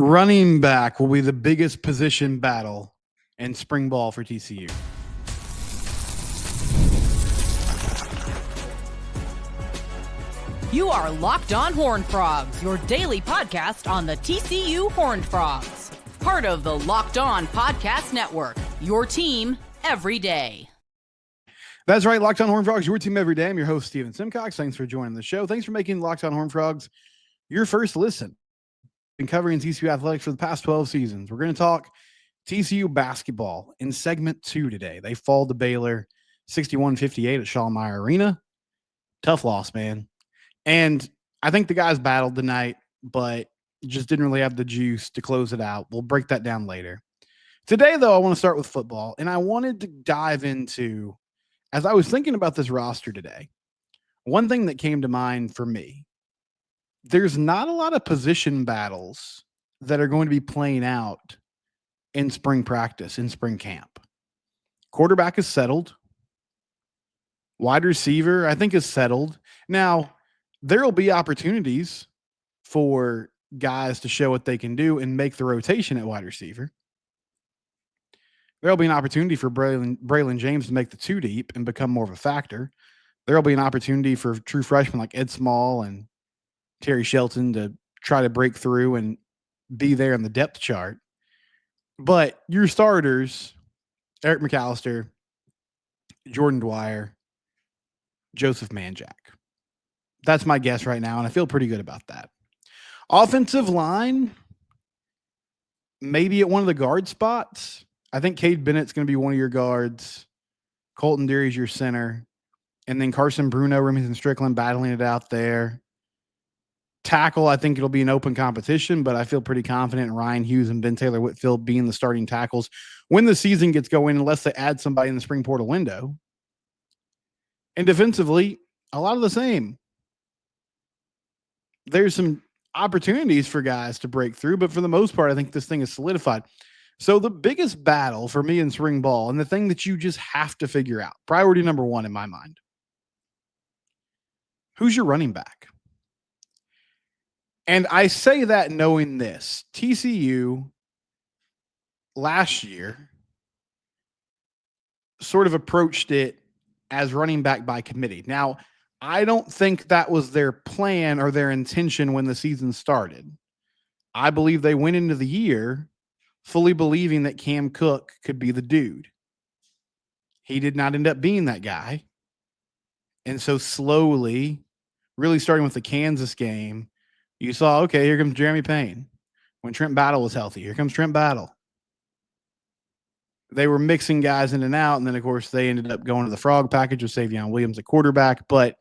Running back will be the biggest position battle in spring ball for TCU. You are Locked On Horned Frogs, your daily podcast on the TCU Horned Frogs. Part of the Locked On Podcast Network, your team every day. That's right, Locked On Horned Frogs, your team every day. I'm your host, Steven Simcox. Thanks for joining the show. Thanks for making Locked On Horned Frogs your first listen. Been covering TCU athletics for the past 12 seasons. We're going to talk TCU basketball in segment 2 today. They fall to Baylor 61-58 at Shaw-Meyer Arena. Tough loss, man. And I think the guys battled tonight, but just didn't really have the juice to close it out. We'll break that down later. Today, though, I want to start with football, and I wanted to dive into, as I was thinking about this roster today, one thing that came to mind for me, there's not a lot of position battles that are going to be playing out in spring practice, in spring camp. Quarterback is settled. Wide receiver, I think, is settled. Now, there will be opportunities for guys to show what they can do and make the rotation at wide receiver. There'll be an opportunity for Braylon James to make the 2 deep and become more of a factor. There'll be an opportunity for true freshmen like Ed Small and Terry Shelton to try to break through and be there in the depth chart. But your starters, Eric McAllister, Jordan Dwyer, Joseph Manjack. That's my guess right now, and I feel pretty good about that. Offensive line, maybe at one of the guard spots. I think Cade Bennett's going to be one of your guards. Colton Deary's your center. And then Carson Bruno, Remington Strickland battling it out there. Tackle, I think it'll be an open competition, but I feel pretty confident in Ryan Hughes and Ben Taylor Whitfield being the starting tackles when the season gets going, unless they add somebody in the spring portal window. And defensively, a lot of the same. There's some opportunities for guys to break through, but for the most part, I think this thing is solidified. So the biggest battle for me in spring ball, and the thing that you just have to figure out, priority number 1 in my mind, who's your running back? And I say that knowing this. TCU last year sort of approached it as running back by committee. Now, I don't think that was their plan or their intention when the season started. I believe they went into the year fully believing that Cam Cook could be the dude. He did not end up being that guy. And so slowly, really starting with the Kansas game, you saw, okay, here comes Jeremy Payne. When Trent Battle was healthy, here comes Trent Battle. They were mixing guys in and out, and then, of course, they ended up going to the frog package with Savion Williams at quarterback. But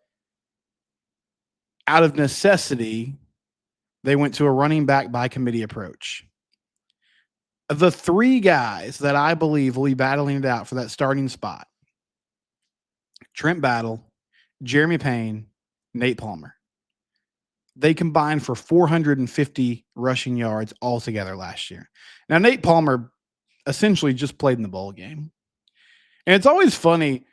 out of necessity, they went to a running back by committee approach. The 3 guys that I believe will be battling it out for that starting spot, Trent Battle, Jeremy Payne, Nate Palmer. They combined for 450 rushing yards altogether last year. Now, Nate Palmer essentially just played in the bowl game. And it's always funny.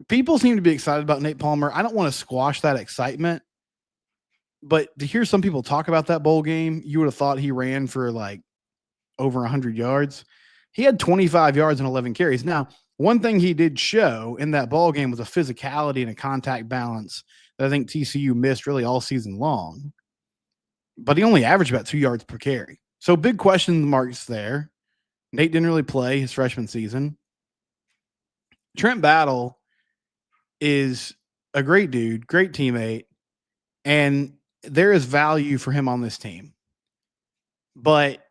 People seem to be excited about Nate Palmer. I don't want to squash that excitement. But to hear some people talk about that bowl game, you would have thought he ran for like over 100 yards. He had 25 yards and 11 carries. Now, one thing he did show in that ball game was a physicality and a contact balance that I think TCU missed really all season long. But he only averaged about 2 yards per carry. So big question marks there. Nate didn't really play his freshman season. Trent Battle is a great dude, great teammate, and there is value for him on this team. But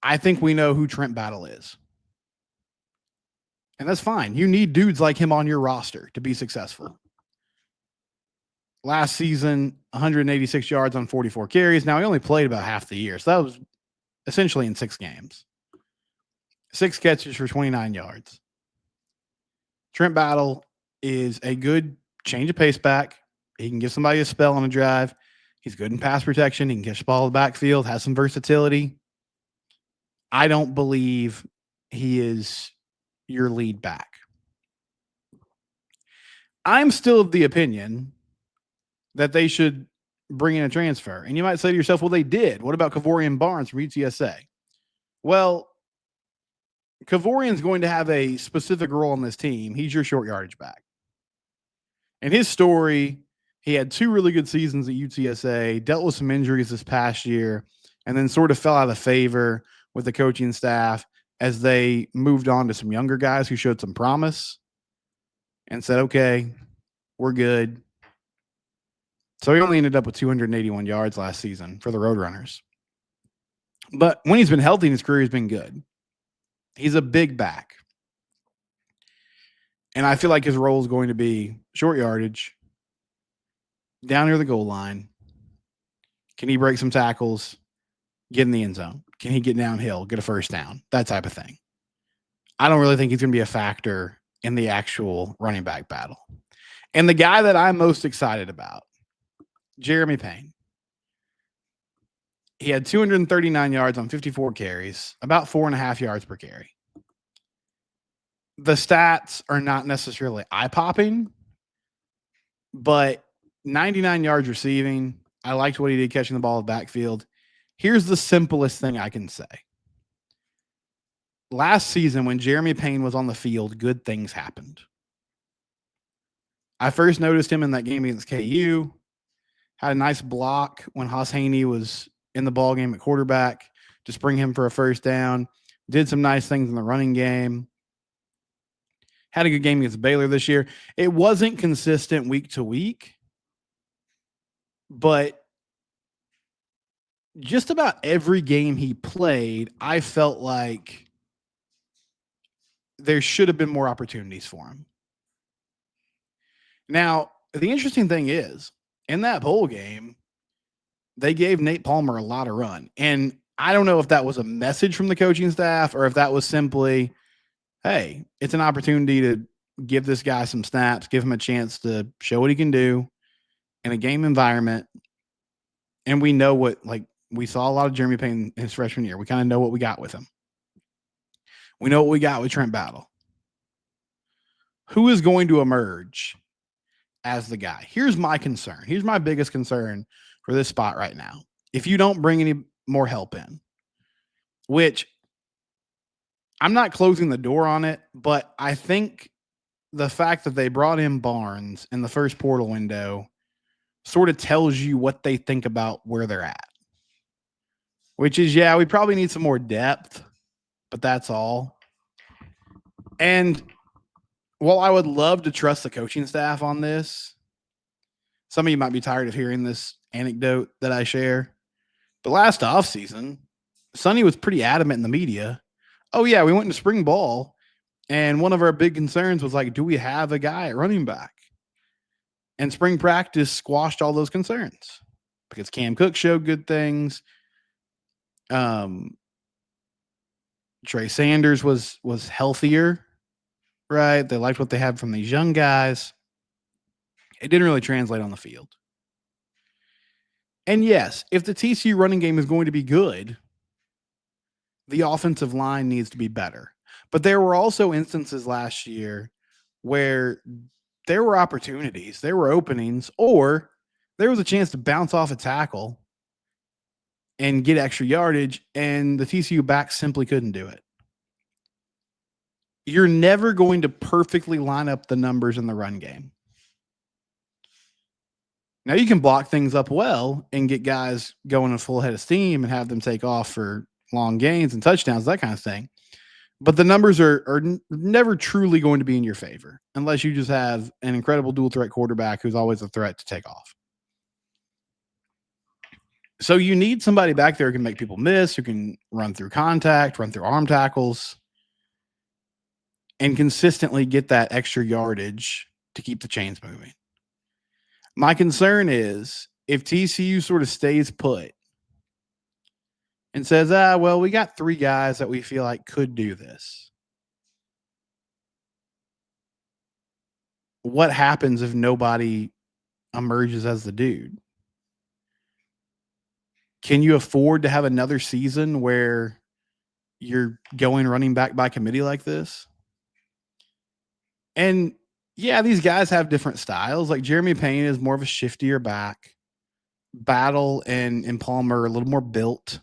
I think we know who Trent Battle is. And that's fine. You need dudes like him on your roster to be successful. Last season, 186 yards on 44 carries. Now, he only played about half the year, so that was essentially in 6 games. 6 catches for 29 yards. Trent Battle is a good change of pace back. He can give somebody a spell on a drive. He's good in pass protection. He can catch the ball in the backfield, has some versatility. I don't believe he is your lead back. I'm still of the opinion that they should bring in a transfer. And you might say to yourself, well, they did. What about Kavorian Barnes from UTSA? Well, Kavorian's going to have a specific role on this team. He's your short yardage back. And his story, he had 2 really good seasons at UTSA, dealt with some injuries this past year, and then sort of fell out of favor with the coaching staff as they moved on to some younger guys who showed some promise and said, okay, we're good. So he only ended up with 281 yards last season for the Roadrunners. But when he's been healthy in his career, he's been good. He's a big back. And I feel like his role is going to be short yardage, down near the goal line. Can he break some tackles, get in the end zone? Can he get downhill, get a first down? That type of thing. I don't really think he's going to be a factor in the actual running back battle. And the guy that I'm most excited about, Jeremy Payne. He had 239 yards on 54 carries, about 4.5 yards per carry. The stats are not necessarily eye-popping, but 99 yards receiving. I liked what he did catching the ball in the backfield. Here's the simplest thing I can say. Last season, when Jeremy Payne was on the field, good things happened. I first noticed him in that game against KU. Had a nice block when Haas Haney was in the ball game at quarterback to spring him for a first down. Did some nice things in the running game. Had a good game against Baylor this year. It wasn't consistent week to week, but just about every game he played, I felt like there should have been more opportunities for him. Now, the interesting thing is, in that bowl game, they gave Nate Palmer a lot of run. And I don't know if that was a message from the coaching staff or if that was simply, hey, it's an opportunity to give this guy some snaps, give him a chance to show what he can do in a game environment. And we know what, like, we saw a lot of Jeremy Payne his freshman year. We kind of know what we got with him. We know what we got with Trent Battle. Who is going to emerge as the guy? Here's my concern. Here's my biggest concern for this spot right now. If you don't bring any more help in, which I'm not closing the door on it, but I think the fact that they brought in Barnes in the first portal window sort of tells you what they think about where they're at. Which is, yeah, we probably need some more depth, but that's all. And while I would love to trust the coaching staff on this, some of you might be tired of hearing this anecdote that I share. But last offseason, Sonny was pretty adamant in the media. Oh, yeah, we went into spring ball, and one of our big concerns was, like, do we have a guy at running back? And spring practice squashed all those concerns because Cam Cook showed good things. Trey Sanders was healthier, right? They liked what they had from these young guys. It didn't really translate on the field. And yes, if the TCU running game is going to be good, the offensive line needs to be better. But there were also instances last year where there were opportunities, there were openings, or there was a chance to bounce off a tackle and get extra yardage, and the TCU back simply couldn't do it. You're never going to perfectly line up the numbers in the run game. Now, you can block things up well and get guys going a full head of steam and have them take off for long gains and touchdowns, that kind of thing. But the numbers are never truly going to be in your favor unless you just have an incredible dual threat quarterback who's always a threat to take off. So you need somebody back there who can make people miss, who can run through contact, run through arm tackles, and consistently get that extra yardage to keep the chains moving. My concern is if TCU sort of stays put and says, well, we got 3 guys that we feel like could do this. What happens if nobody emerges as the dude? Can you afford to have another season where you're going running back by committee like this? And yeah, these guys have different styles. Like Jeremy Payne is more of a shiftier back, Battle and Palmer are a little more built.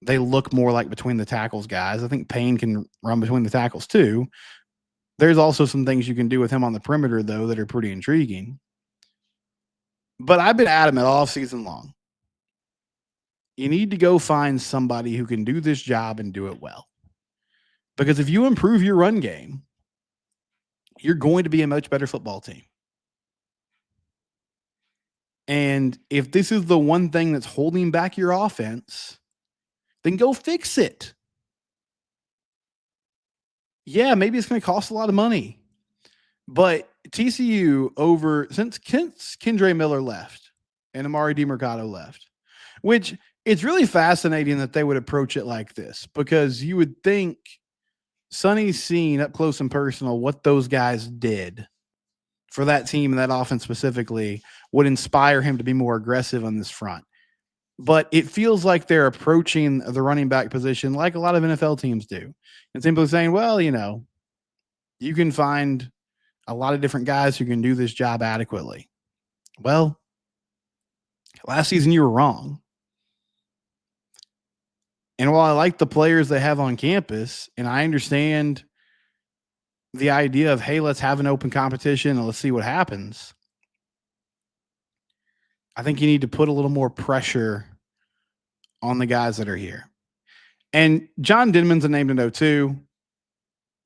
They look more like between the tackles guys. I think Payne can run between the tackles too. There's also some things you can do with him on the perimeter, though, that are pretty intriguing. But I've been adamant all season long. You need to go find somebody who can do this job and do it well. Because if you improve your run game, you're going to be a much better football team. And if this is the one thing that's holding back your offense, then go fix it. Yeah, maybe it's going to cost a lot of money. But TCU since Kendre Miller left and Amari DiMercato left, which it's really fascinating that they would approach it like this, because you would think Sonny's seen up close and personal what those guys did for that team and that offense specifically would inspire him to be more aggressive on this front. But it feels like they're approaching the running back position like a lot of NFL teams do, and simply saying, well, you can find a lot of different guys who can do this job adequately. Well, last season you were wrong. And while I like the players they have on campus, and I understand the idea of, hey, let's have an open competition and let's see what happens, I think you need to put a little more pressure on the guys that are here. And John Denman's a name to know too.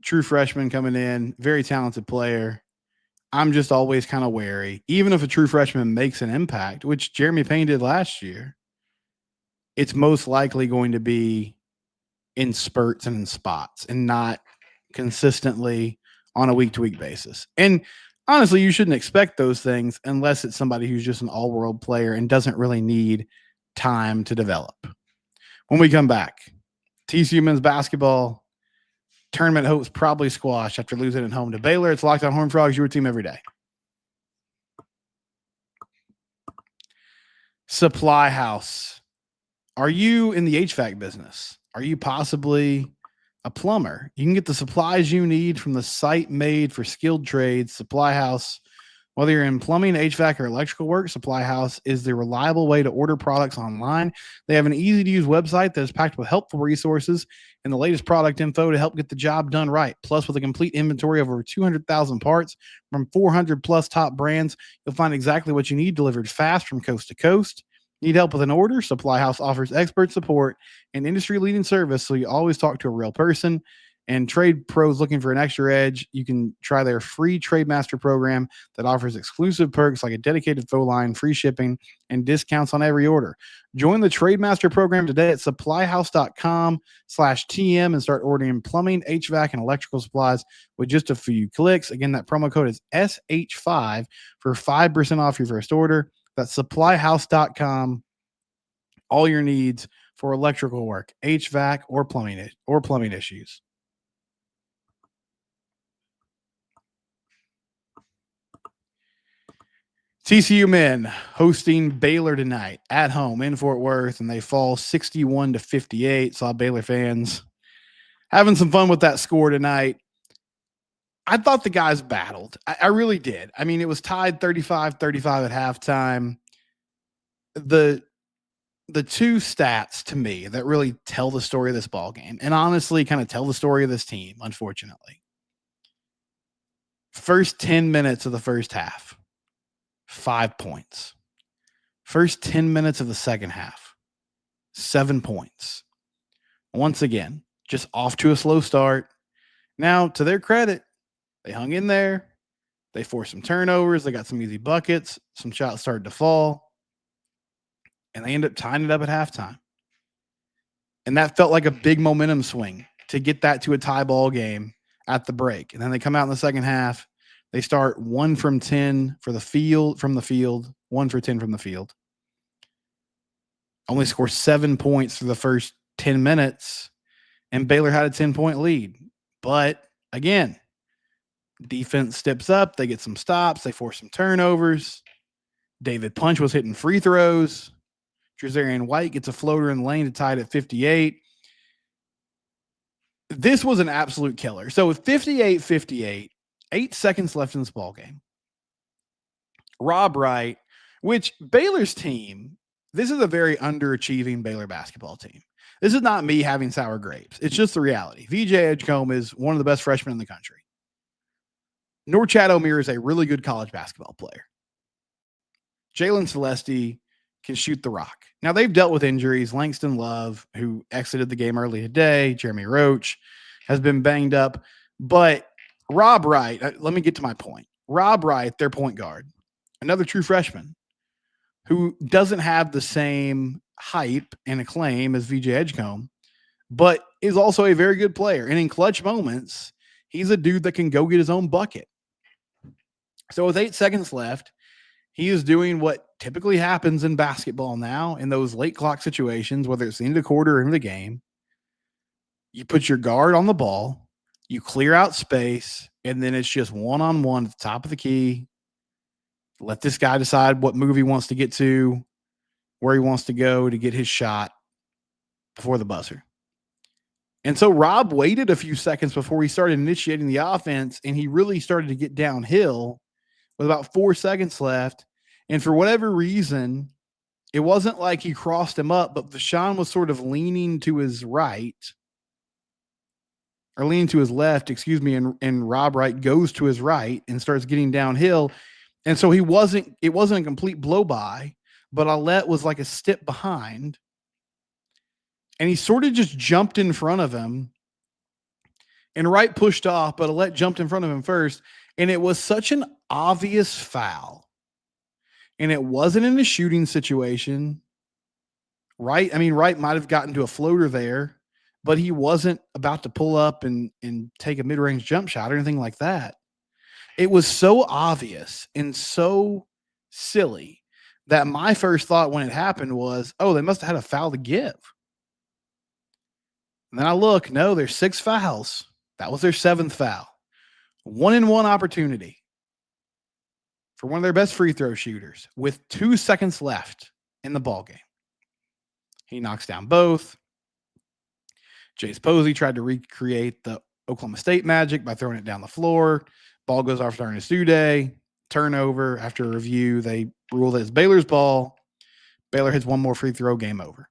True freshman coming in, very talented player. I'm just always kind of wary. Even if a true freshman makes an impact, which Jeremy Payne did last year, it's most likely going to be in spurts and in spots and not consistently on a week-to-week basis. And honestly, you shouldn't expect those things unless it's somebody who's just an all-world player and doesn't really need time to develop. When we come back, TCU men's basketball tournament hopes probably squashed after losing at home to Baylor. It's Locked On Horned Frogs, your team every day. Supply House. Are you in the HVAC business? Are you possibly a plumber? You can get the supplies you need from the site made for skilled trades, Supply House. Whether you're in plumbing, HVAC, or electrical work, Supply House is the reliable way to order products online. They have an easy-to-use website that is packed with helpful resources and the latest product info to help get the job done right. Plus, with a complete inventory of over 200,000 parts from 400-plus top brands, you'll find exactly what you need delivered fast from coast to coast. Need help with an order? Supply House offers expert support and industry-leading service, so you always talk to a real person. And trade pros looking for an extra edge, you can try their free Trade Master program that offers exclusive perks like a dedicated phone line, free shipping, and discounts on every order. Join the Trade Master program today at supplyhouse.com/TM and start ordering plumbing, HVAC, and electrical supplies with just a few clicks. Again, that promo code is SH5 for 5% off your first order. That's supplyhouse.com. All your needs for electrical work, HVAC, or plumbing issues. TCU men hosting Baylor tonight at home in Fort Worth, and they fall 61-58. Saw Baylor fans having some fun with that score tonight. I thought the guys battled. I really did. I mean, it was tied 35-35 at halftime. The two stats to me that really tell the story of this ball game, and honestly kind of tell the story of this team, unfortunately. First 10 minutes of the first half, 5 points. First 10 minutes of the second half, 7 points. Once again, just off to a slow start. Now, to their credit, they hung in there. They forced some turnovers. They got some easy buckets. Some shots started to fall. And they ended up tying it up at halftime. And that felt like a big momentum swing to get that to a tie ball game at the break. And then they come out in the second half. They start 1 from 10 from the field, 1 for 10 from the field. Only score 7 points for the first 10 minutes, and Baylor had a 10-point lead. But again, defense steps up. They get some stops. They force some turnovers. David Punch was hitting free throws. Trezarian White gets a floater in the lane to tie it at 58. This was an absolute killer. So with 58-58, 8 seconds left in this ball game, Rob Wright which Baylor's team, this is a very underachieving Baylor basketball team. This is not me having sour grapes. It's just the reality. VJ Edgecombe is one of the best freshmen in the country. Norchad Omier is a really good college basketball player. Jalen Celeste can shoot the rock. Now, they've dealt with injuries. Langston Love, who exited the game early today, Jeremy Roach has been banged up. But Rob Wright, let me get to my point. Rob Wright, their point guard, another true freshman who doesn't have the same hype and acclaim as VJ Edgecombe, but is also a very good player. And in clutch moments, he's a dude that can go get his own bucket. So with 8 seconds left, he is doing what typically happens in basketball now in those late clock situations, whether it's the end of the quarter or into the game. You put your guard on the ball, you clear out space, and then it's just one-on-one at the top of the key. Let this guy decide what move he wants to get to, where he wants to go to get his shot before the buzzer. And so Rob waited a few seconds before he started initiating the offense, and he really started to get downhill with about 4 seconds left. And for whatever reason, it wasn't like he crossed him up, but Vashawn was sort of leaning to his right, or leaning to his left, and Rob Wright goes to his right and starts getting downhill. And so it wasn't a complete blow by, but Alette was like a step behind. And he sort of just jumped in front of him. And Wright pushed off, but Alette jumped in front of him first. And it was such an obvious foul. And it wasn't in a shooting situation. Wright might have gotten to a floater there, but he wasn't about to pull up and take a mid-range jump shot or anything like that. It was so obvious and so silly that my first thought when it happened was, oh, they must have had a foul to give. And then I look, no, there's 6 fouls. That was their 7th foul. 1-and-1 opportunity for one of their best free throw shooters with 2 seconds left in the ball game. He knocks down both. Jace Posey tried to recreate the Oklahoma State magic by throwing it down the floor. Ball goes off to Ernest Uday. Turnover. After a review, they rule that it's Baylor's ball. Baylor hits one more free throw, game over.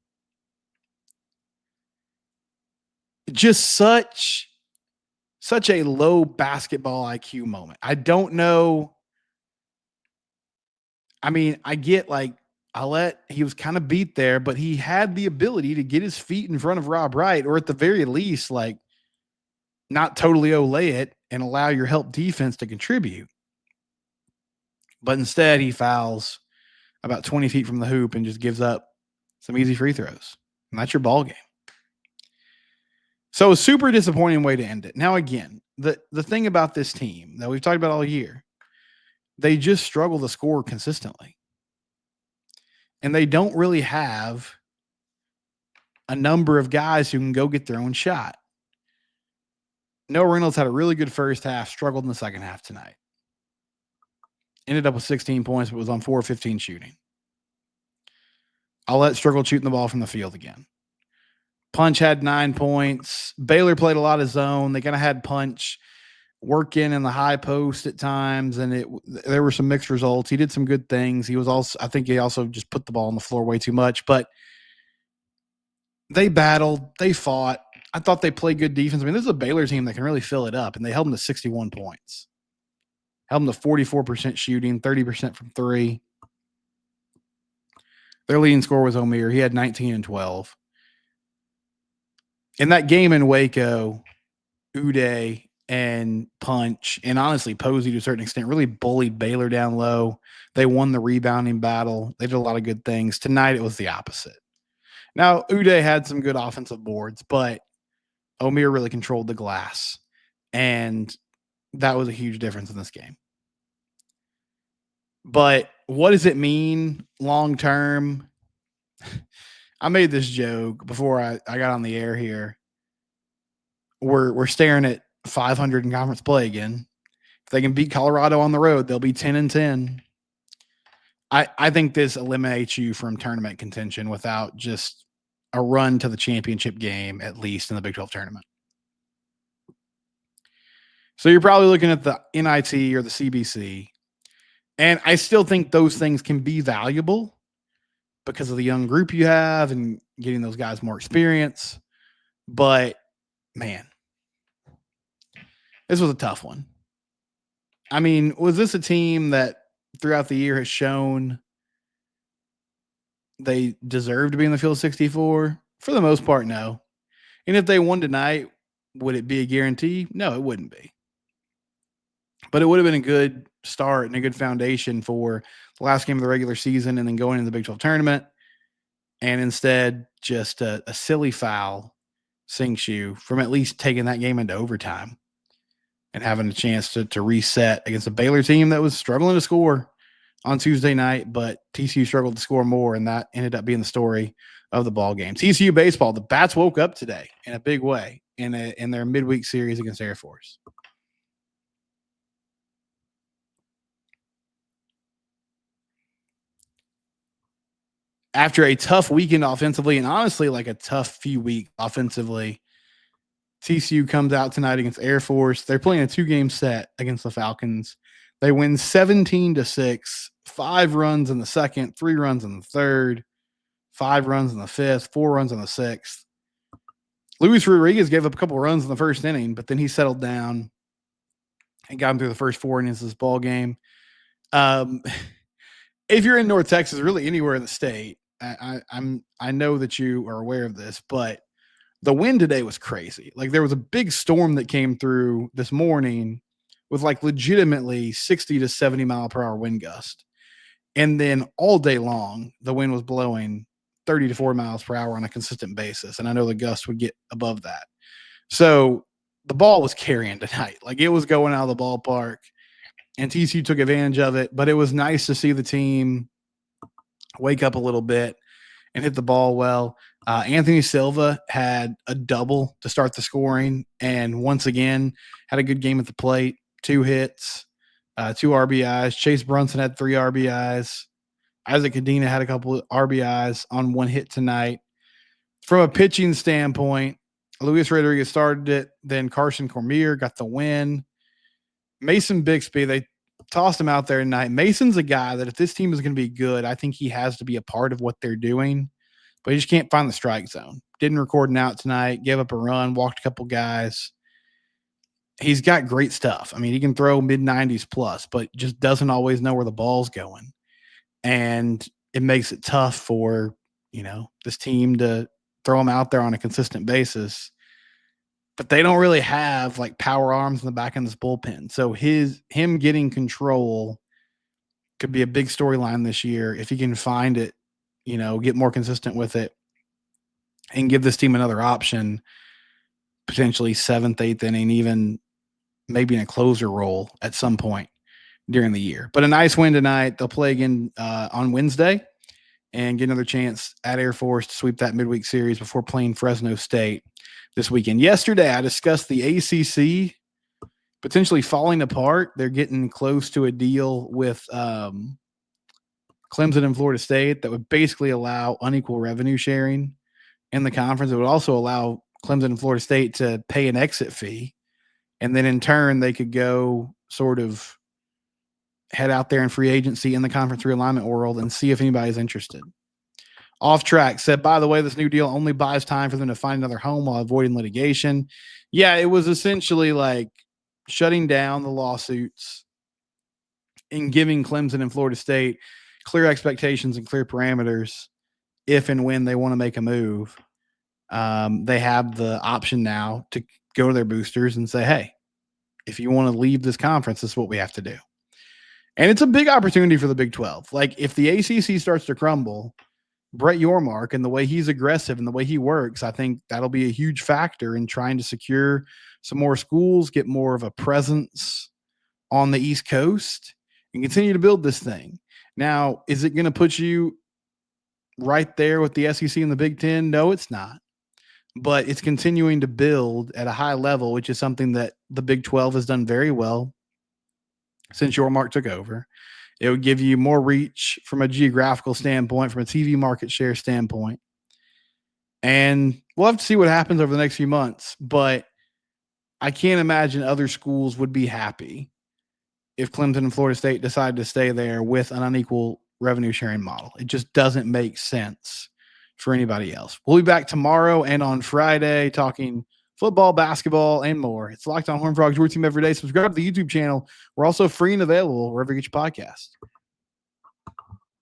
Just such a low basketball IQ moment. I don't know. I mean, I get like Alette, he was kind of beat there, but he had the ability to get his feet in front of Rob Wright, or at the very least, like, not totally olay it and allow your help defense to contribute. But instead, he fouls about 20 feet from the hoop and just gives up some easy free throws. And that's your ball game. So a super disappointing way to end it. Now, again, the thing about this team that we've talked about all year, they just struggle to score consistently. And they don't really have a number of guys who can go get their own shot. Noah Reynolds had a really good first half, struggled in the second half tonight. Ended up with 16 points, but was on 4 of 15 shooting. Alette struggled shooting the ball from the field again. Punch had 9 points. Baylor played a lot of zone. They kind of had Punch working in the high post at times, and there were some mixed results. He did some good things. I think he also just put the ball on the floor way too much, but they battled, they fought. I thought they played good defense. I mean, this is a Baylor team that can really fill it up, and they held them to 61 points. Held them to 44% shooting, 30% from 3. Their leading scorer was Omier. He had 19 and 12. In that game in Waco, Uday and Punch, and honestly Posey to a certain extent, really bullied Baylor down low. They won the rebounding battle. They did a lot of good things. Tonight it was the opposite. Now, Uday had some good offensive boards, but Omier really controlled the glass, and that was a huge difference in this game. But what does it mean long term? I made this joke before I got on the air here. We're staring at 500 in conference play again. If they can beat Colorado on the road, they'll be 10-10. I think this eliminates you from tournament contention without just a run to the championship game, at least in the Big 12 tournament. So you're probably looking at the NIT or the CBC, And I still think those things can be valuable because of the young group you have and getting those guys more experience. But man, this was a tough one. I mean, was this a team that throughout the year has shown they deserve to be in the field 64? For the most part, no. And if they won tonight, would it be a guarantee? No, it wouldn't be. But it would have been a good start and a good foundation for the last game of the regular season and then going into the Big 12 tournament. And instead, just a silly foul sinks you from at least taking that game into overtime and having a chance to reset against a Baylor team that was struggling to score on Tuesday night, but TCU struggled to score more, and that ended up being the story of the ball game. TCU baseball, the Bats woke up today in a big way in their midweek series against Air Force. After a tough weekend offensively, and honestly, like a tough few weeks offensively, TCU comes out tonight against Air Force. They're playing a 2-game set against the Falcons. They win 17-6, 5 runs in the second, 3 runs in the third, 5 runs in the fifth, 4 runs in the sixth. Luis Rodriguez gave up a couple runs in the first inning, but then he settled down and got him through the first 4 innings of this ball game. If you're in North Texas, really anywhere in the state, I know that you are aware of this, but the wind today was crazy. Like there was a big storm that came through this morning with like legitimately 60 to 70 mile per hour wind gust. And then all day long, the wind was blowing 30 to 40 miles per hour on a consistent basis. And I know the gust would get above that. So the ball was carrying tonight. Like it was going out of the ballpark and TCU took advantage of it, but it was nice to see the team wake up a little bit and hit the ball well. Anthony Silva had a double to start the scoring and once again had a good game at the plate, 2 hits, 2 RBIs. Chase Brunson had 3 RBIs. Isaac Cadena had a couple of RBIs on 1 hit tonight. From a pitching standpoint, Luis Rodriguez started it. Then Carson Cormier got the win. Mason Bixby, they tossed him out there tonight. Mason's a guy that if this team is going to be good, I think he has to be a part of what they're doing. But he just can't find the strike zone. Didn't record an out tonight. Gave up a run. Walked a couple guys. He's got great stuff. I mean, he can throw mid-90s plus, but just doesn't always know where the ball's going. And it makes it tough for, this team to throw him out there on a consistent basis. But they don't really have like power arms in the back end of this bullpen. So him getting control could be a big storyline this year if he can find it, get more consistent with it and give this team another option, potentially 7th, 8th inning, even maybe in a closer role at some point during the year. But a nice win tonight. They'll play again on Wednesday and get another chance at Air Force to sweep that midweek series before playing Fresno State this weekend. Yesterday, I discussed the ACC potentially falling apart. They're getting close to a deal with Clemson and Florida State that would basically allow unequal revenue sharing in the conference. It would also allow Clemson and Florida State to pay an exit fee. And then in turn, they could go sort of head out there in free agency in the conference realignment world and see if anybody's interested. Off Track said, by the way, this new deal only buys time for them to find another home while avoiding litigation. Yeah, it was essentially like shutting down the lawsuits and giving Clemson and Florida State clear expectations and clear parameters if and when they want to make a move. They have the option now to go to their boosters and say, hey, if you want to leave this conference, this is what we have to do. And it's a big opportunity for the Big 12. Like if the ACC starts to crumble, Brett Yormark and the way he's aggressive and the way he works, I think that'll be a huge factor in trying to secure some more schools, get more of a presence on the East Coast, and continue to build this thing. Now, is it going to put you right there with the SEC and the Big Ten? No, it's not. But it's continuing to build at a high level, which is something that the Big 12 has done very well since Yormark took over. It would give you more reach from a geographical standpoint, from a TV market share standpoint. And we'll have to see what happens over the next few months. But I can't imagine other schools would be happy if Clemson and Florida State decide to stay there with an unequal revenue sharing model. It just doesn't make sense for anybody else. We'll be back tomorrow and on Friday talking football, basketball, and more. It's Locked On Horned Frogs, your team every day. Subscribe to the YouTube channel. We're also free and available wherever you get your podcast.